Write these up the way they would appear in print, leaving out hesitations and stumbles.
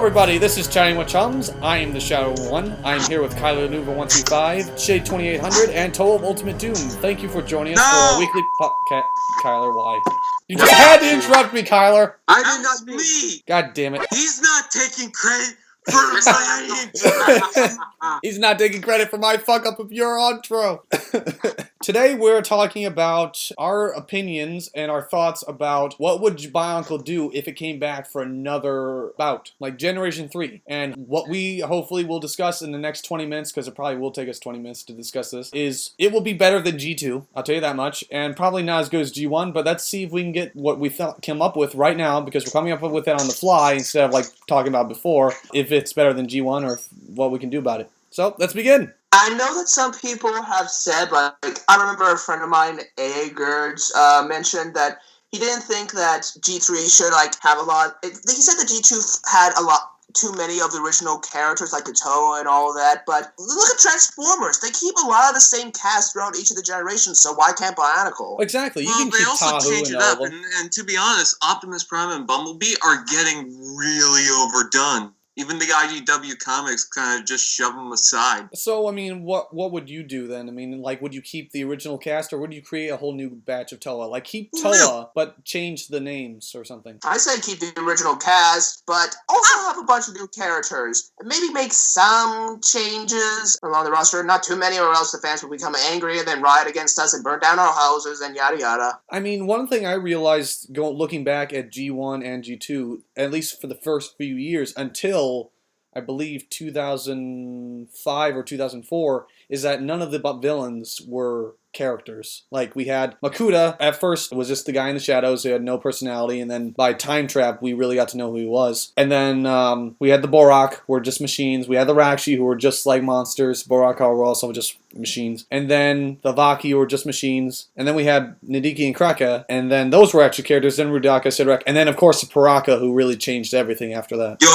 everybody, this is Chatting with Chums. I am the Shadow One. I am here with Kyler Nuva 135, Shade 2800, and Toe of Ultimate Doom. Thank you for joining us for our weekly podcast. Kyler, why? You just had to interrupt me, Kyler. I did not me. God damn it. He's not taking credit for saying. He's not taking credit for my fuck up of your intro. Today we're talking about our opinions and our thoughts about what would Bionicle do if it came back for another bout, like Generation 3. And what we hopefully will discuss in the next 20 minutes, because it probably will take us 20 minutes to discuss this, is it will be better than G2, I'll tell you that much, and probably not as good as G1, but let's see if we can get what we came up with right now, because we're coming up with it on the fly instead of like talking about before, if it's better than G1 or what we can do about it. So, let's begin! I know that some people have said, like, I remember a friend of mine, A.A. Gerds, mentioned that he didn't think that G3 should, like, have a lot. He said that G2 had a lot too many of the original characters, like the Toa and all of that, but look at Transformers. They keep a lot of the same cast throughout each of the generations, so why can't Bionicle? Exactly. You Well, can they keep also Tahu change and it up, all of them. and to be honest, Optimus Prime and Bumblebee are getting really overdone. Even the IDW comics kind of just shove them aside. So, I mean, what would you do then? I mean, like, would you keep the original cast, or would you create a whole new batch of Toa? Like, keep Toa, but change the names or something. I say keep the original cast, but also have a bunch of new characters. Maybe make some changes along the roster, not too many, or else the fans will become angry and then riot against us and burn down our houses and yada yada. I mean, one thing I realized looking back at G1 and G2, at least for the first few years, until I believe 2005 or 2004, is that none of the villains were characters. Like, we had Makuta, at first was just the guy in the shadows who had no personality, and then by Time Trap we really got to know who he was. And then we had the Borak, who were just machines. We had the Rakshi, who were just like monsters. Borak were also just machines. And then the Vaki, who were just machines. And then we had Nadiki and Kraka, and then those were actually characters. Then Rudaka, Sidrak, and then of course the Paraka, who really changed everything after that. Yo,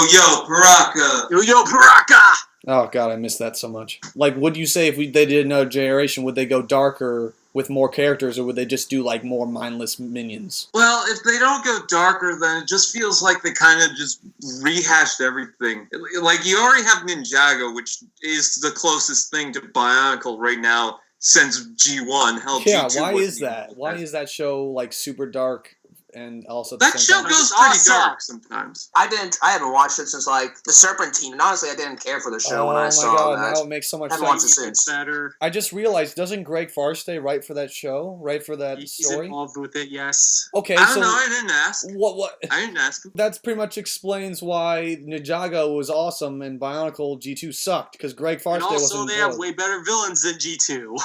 Paraka! Yo, Paraka! Oh god, I missed that so much. Like, would you say if they did another generation, would they go darker with more characters, or would they just do like more mindless minions? Well, if they don't go darker, then it just feels like they kind of just rehashed everything. Like, you already have Ninjago, which is the closest thing to Bionicle right now since G1. Hell, Yeah, G2 why wasn't is that? even Why is that show like super dark? And also that show goes pretty dark sometimes. I haven't watched it since, like, the Serpentine, and honestly, I didn't care for the show when I saw Oh my god, that. now it makes so much I haven't watched it sense. since. Better. I just realized, doesn't Greg Farstay write for that show? Write for that He's story? involved with it, yes. Okay, I so... don't know, I didn't ask. What? I didn't ask him. That pretty much explains why Ninjago was awesome and Bionicle G2 sucked, because Greg Farstay And also, wasn't they have involved. way better villains than G2.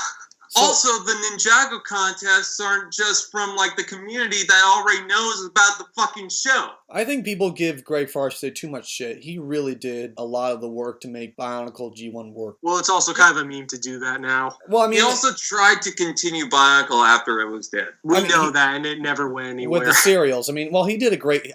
So- Also, the Ninjago contests aren't just from, like, the community that already knows about the fucking show. I think people give Greg Farstay too much shit. He really did a lot of the work to make Bionicle G1 work. Well, it's also kind of a meme to do that now. Well, I mean, He also tried to continue Bionicle after it was dead. We I mean, know that, and it never went anywhere. with the serials, I mean, well, he did a great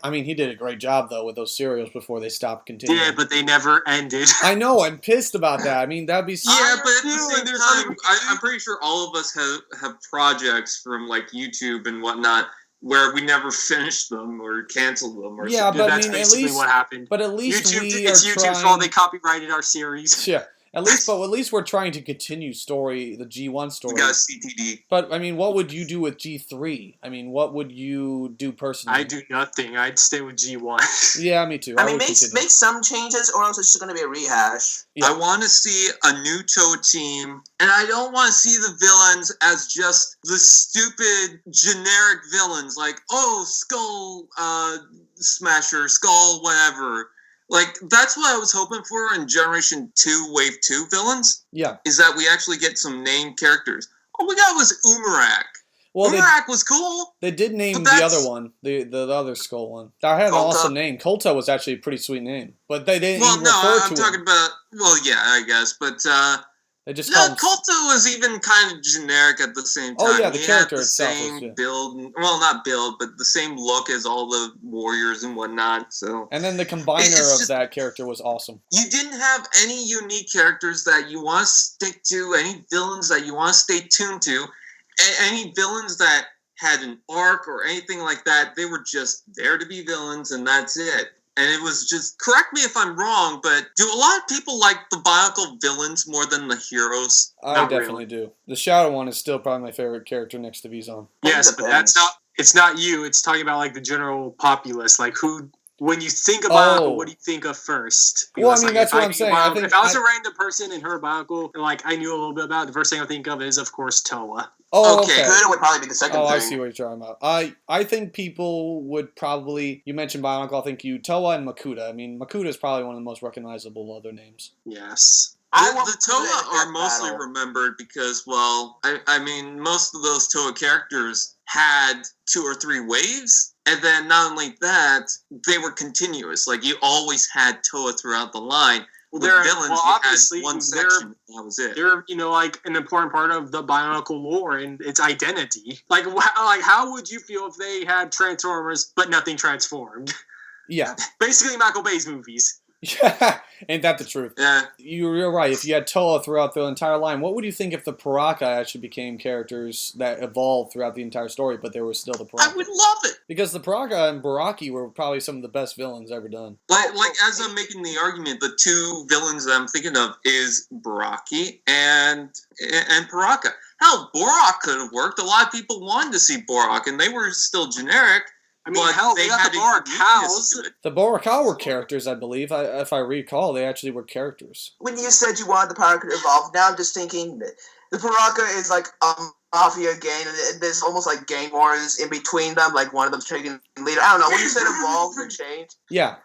job though with those serials before they stopped continuing. Yeah, but they never ended. I know, I'm pissed about that. I mean, that'd be Yeah, but at the too, same and there's time, I'm pretty sure all of us have projects from, like, YouTube and whatnot where we never finished them or canceled them or Yeah, something. but I that's mean, at basically least- what happened. But at least It's YouTube's trying... fault they copyrighted our series. Yeah, at least we're trying to continue the G1 story. We got CTD. But I mean, what would you do with G3? I mean, what would you do personally? I'd do nothing. I'd stay with G1. Yeah, me too. I mean, would make continue. some changes, or else it's just going to be a rehash. Yeah. I want to see a new Toa team, and I don't want to see the villains as just the stupid generic villains, like, oh, Skull Smasher, Skull whatever. Like, that's what I was hoping for in Generation 2, Wave 2 villains, Yeah. is that we actually get some named characters. All we got was Umarak. Well, Umarak was cool. they did name But the that's- other one, the other skull one. That had an Kolta. awesome name. Kolta was actually a pretty sweet name, but they didn't Well, even no, refer I'm to talking him. about, well, yeah, I guess, but, They just no, called him. Kolta was even kind of generic at the same time. Oh, yeah, the He character had the itself was, same yeah. build, well, not build, but the same look as all the warriors and whatnot, so... And then the combiner It's of just- that character was awesome. You didn't have any unique characters that you want to stick to, any villains that you want to stay tuned to, any villains that had an arc or anything like that. They were just there to be villains, and that's it. and it was just, correct me if I'm wrong, but do a lot of people like the Bionicle villains more than the heroes? I Not definitely really. do. The Shadow one is still probably my favorite character next to V-Zone. Yes, but Depends. it's not you. It's talking about like the general populace. Like who, when you think of Oh. Bionicle, what do you think of first? Well, I Because, mean, like, that's if what I'm think of saying. I Bionicle- think if I was a random person and heard Bionicle, and like I knew a little bit about it, the first thing I think of is, of course, Toa. Oh, Okay. okay. Good would probably be the second Oh, thing. I see what you're talking about. I think people would probably, you mentioned Bionicle, I think you, Toa and Makuta. I mean, Makuta is probably one of the most recognizable other names. Yes. The Toa are mostly remembered because, well, I mean, most of those Toa characters had 2 or 3 waves, and then not only that, they were continuous. Like, you always had Toa throughout the line. Well, With they're villains, well, you obviously had one they're section, and that was it. they're like an important part of the Bionicle lore and its identity. Like how would you feel if they had Transformers but nothing transformed? Yeah. Basically, Michael Bay's movies. Ain't that the truth? Yeah. You're right. If you had Toa throughout the entire line, what would you think if the Paraka actually became characters that evolved throughout the entire story, but there was still the Paraka? I would love it. Because the Paraka and Baraki were probably some of the best villains ever done. Like as I'm making the argument, the 2 villains that I'm thinking of is Baraki and Paraka. Hell, Borak could have worked. A lot of people wanted to see Borak, and they were still generic. I mean, But hell, they they got had the a Borak uniqueness cows. to it. The Boraka were characters, I believe. If I recall, they actually were characters. When you said you wanted the Paraka to evolve, now I'm just thinking that the Paraka is like a mafia gang, and there's almost like gang wars in between them, like one of them's taking leader. I don't know. When you said evolve and change, Yeah.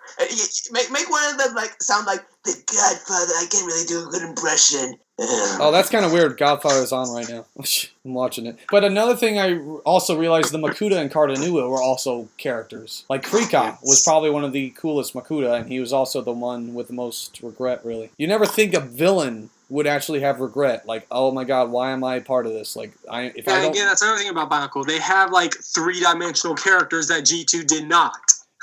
make one of them like sound like the Godfather. I can't really do a good impression. Oh, that's kind of weird. Godfather's on right now. I'm watching it. But another thing I also realized, the Makuta and Cardanua were also characters. Like, Krika was probably one of the coolest Makuta, and he was also the one with the most regret, really. You never think a villain would actually have regret. Like, oh my god, why am I part of this? Like, if I And don't... again, that's another thing about Bionicle. They have like 3-dimensional characters that G2 did not.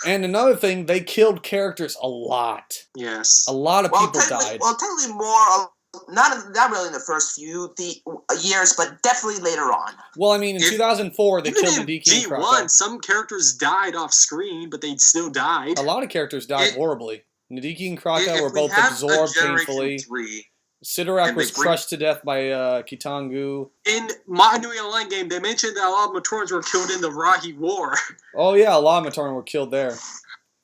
And another thing, they killed characters a lot. Yes. A lot of people died. Well, technically more. Not really in the first few years, but definitely later on. Well, I mean, in 2004, they Even killed in Nadiki and G1, Kraka. some characters died off screen, but they still died. A lot of characters died horribly. Nadiki and Kraka were If we both have absorbed a Generation painfully. 3, Sidorak and was they bring- crushed to death by Kitangu. In my New Online game, they mentioned that a lot of Matorans were killed in the Rahi War. Oh yeah, a lot of Matarna were killed there.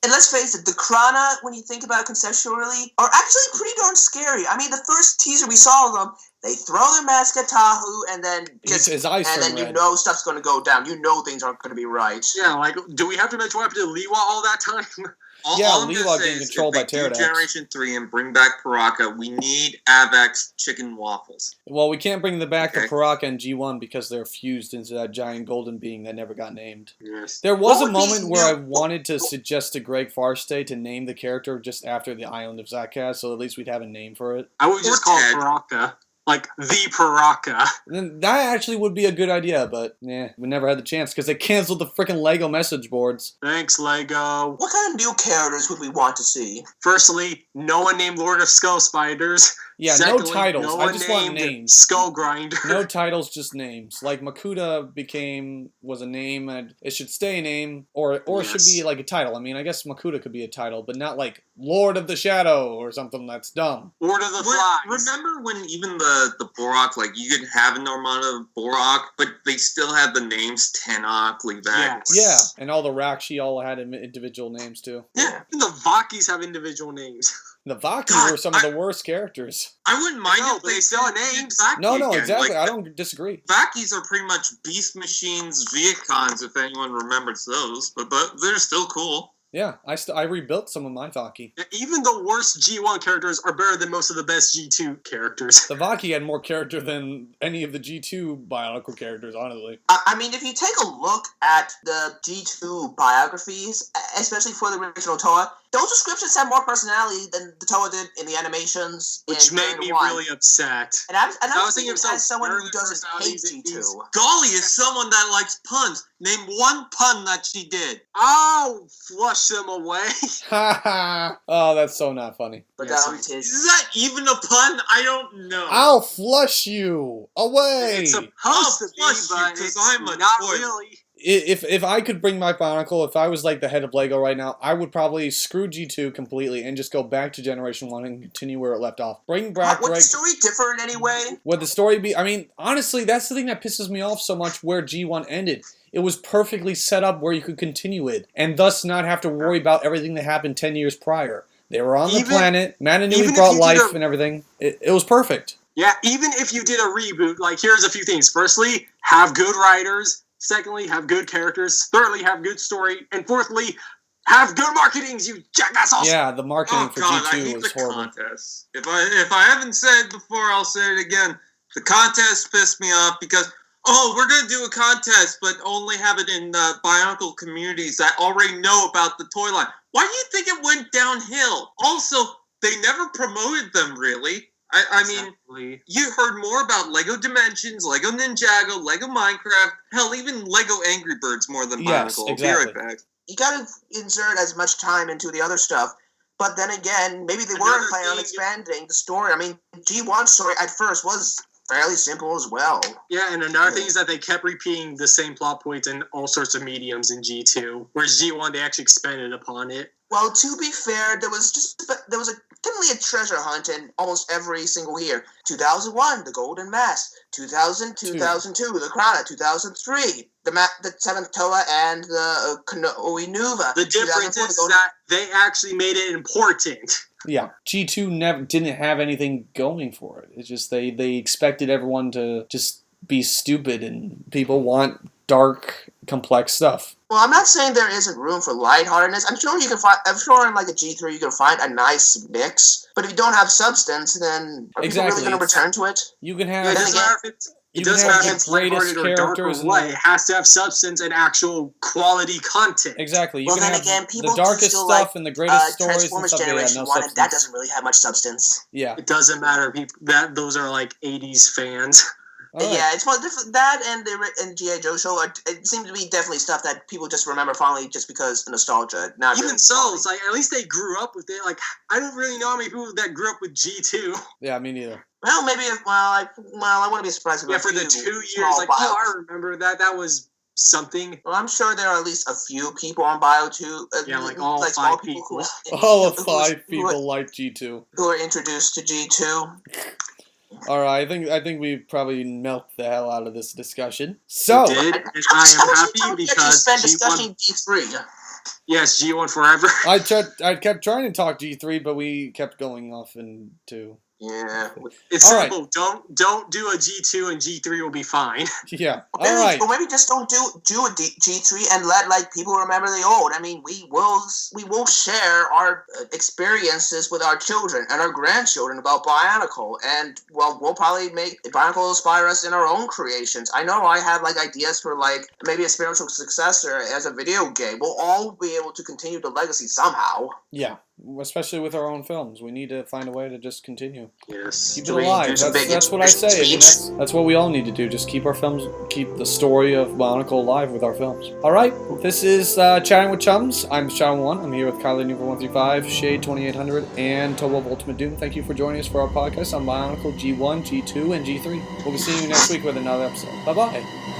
And let's face it, the Krana, when you think about it conceptually, are actually pretty darn scary. I mean, the first teaser we saw of them, they throw their mask at Tahu, and then His eyes and turn then red. you know stuff's going to go down. You know things aren't going to be right. Yeah, like, do we have to mention what happened to Liwa all that time? Yeah, all I'm gonna Leela say getting is controlled if by they do Pterodactyls. Generation 3 and bring back Paraka, we need Avex chicken waffles. Well, we can't bring them back Okay. to Paraka and G1 because they're fused into that giant golden being that never got named. Yes. There was What a would be moment where I new- wanted to suggest to Greg Farstay to name the character just after the island of Zakaz, so at least we'd have a name for it. I would just Or call it Ted. Paraka. Like, the Paraka. And then that actually would be a good idea, but we never had the chance because they canceled the freaking Lego message boards. Thanks, Lego. What kind of new characters would we want to see? Firstly, no one named Lord of Skull Spiders. Yeah, Secondly, no titles. No I one just want named names. Skull Grinder. No titles, just names. Like Makuta was a name, and it should stay a name, or it should be like a title. I mean, I guess Makuta could be a title, but not like Lord of the Shadow or something that's dumb. Lord of the Flies. Remember when even the Borak, like you could have an armada of Borak, but they still had the names Tenok, Levac. Yes. Yeah, and all the Rakshi all had individual names too. Yeah. Even the Vakis have individual names. The Vaki God, were some of the worst characters. I wouldn't mind No, if but they still have names. Vaki No, again. exactly. Like, I don't disagree. Vakis are pretty much Beast Machines Viacons, if anyone remembers those, but they're still cool. Yeah, I rebuilt some of my Vaki. Even the worst G1 characters are better than most of the best G2 characters. The Vaki had more character than any of the G2 Bionicle characters, honestly. I mean, if you take a look at the G2 biographies, especially for the original Toa, those descriptions have more personality than the Toa did in the animations. Which in made Period me 1. really upset. And I'm I was thinking thinking of as someone who some doesn't hate personalities in these- G2. Golly is someone that likes puns. Name one pun that she did. I'll flush them away. Ha ha! Oh, that's so not funny. But Yes, that was his. Is that even a pun? I don't know. I'll flush you away. It's supposed I'll to be, flush you but 'cause it's I'm a not toilet. really. if I could bring my Bionicle, if I was like the head of Lego right now, I would probably screw G2 completely and just go back to Generation 1 and continue where it left off. Bring back Would the story differ in any way? Would the story be... I mean, honestly, that's the thing that pisses me off so much where G1 ended. It was perfectly set up where you could continue it, and thus not have to worry about everything that happened 10 years prior. They were on the planet, Mananui brought life and everything. It was perfect. Yeah, even if you did a reboot, like, here's a few things. Firstly, have good writers. Secondly, have good characters. Thirdly, have good story. And fourthly, have good marketings, you jackasses! Yeah, the marketing for G2 I hate was the horrible. contest. If I haven't said it before, I'll say it again. The contest pissed me off because, we're going to do a contest, but only have it in Bionicle communities that already know about the toy line. Why do you think it went downhill? Also, they never promoted them, really. I mean, you heard more about Lego Dimensions, Lego Ninjago, Lego Minecraft, hell, even Lego Angry Birds more than Bionicle. Yes, exactly. I'll be right back. You gotta insert as much time into the other stuff. But then again, maybe they were planning on expanding the story. I mean, G1's story at first was fairly simple as well. Yeah, and another thing is that they kept repeating the same plot points in all sorts of mediums in G2, whereas G1, they actually expanded upon it. Well, to be fair, there was definitely a treasure hunt in almost every single year. 2001, the Golden Mask. 2002, the Krana. 2003, the Seventh Toa and the Konoe Nuva. The difference is that they actually made it important. Yeah, G2 never didn't have anything going for it. It's just they expected everyone to just be stupid, and people want dark, complex stuff. Well, I'm not saying there isn't room for lightheartedness. I'm sure in like a G3 you can find a nice mix. But if you don't have substance, then are people really going to return to it? You can have. It doesn't matter if it's lighthearted or dark or light. It has to have substance and actual quality content. Exactly. Well, then again, people the darkest still stuff and the greatest stories Transformers and stuff. Generation 1, and that doesn't really have much substance. Yeah. It doesn't matter. Those are like 80s fans. Right. Yeah, it's one different. That and G.I. Joe show, it seems to be definitely stuff that people just remember fondly just because of nostalgia. Not even really so, fondly. it's like at least they grew up with it. Like I don't really know how many people that grew up with G2. Yeah, me neither. Well, maybe. I wouldn't be surprised. If For the 2 years, like I remember that was something. Well, I'm sure there are at least a few people on Bio 2. Like all 5 people. All of 5 people like G2 who are introduced to G2. All right, I think we probably milked the hell out of this discussion. So we did, and I am happy because discussing G3. Yes, G1 forever. I kept trying to talk G3, but we kept going off into. Yeah, it's simple. Right. Don't do a G2 and G3 will be fine. Yeah, all right. Or maybe just don't do a G3 and let people remember the old. I mean, we will share our experiences with our children and our grandchildren about Bionicle, and we'll probably make Bionicle inspire us in our own creations. I know I have ideas for maybe a spiritual successor as a video game. We'll all be able to continue the legacy somehow. Yeah. Especially with our own films, we need to find a way to just continue. Yes, keep it alive. That's what I say. I mean, that's what we all need to do. Just keep our films, keep the story of Bionicle alive with our films. All right, this is Chatting with Chums. I'm Shadow One. I'm here with Kylie Newver 135, Shade 2800, and Tobo of Ultimate Doom. Thank you for joining us for our podcast on Bionicle G1, G2, and G3. We'll be seeing you next week with another episode. Bye bye.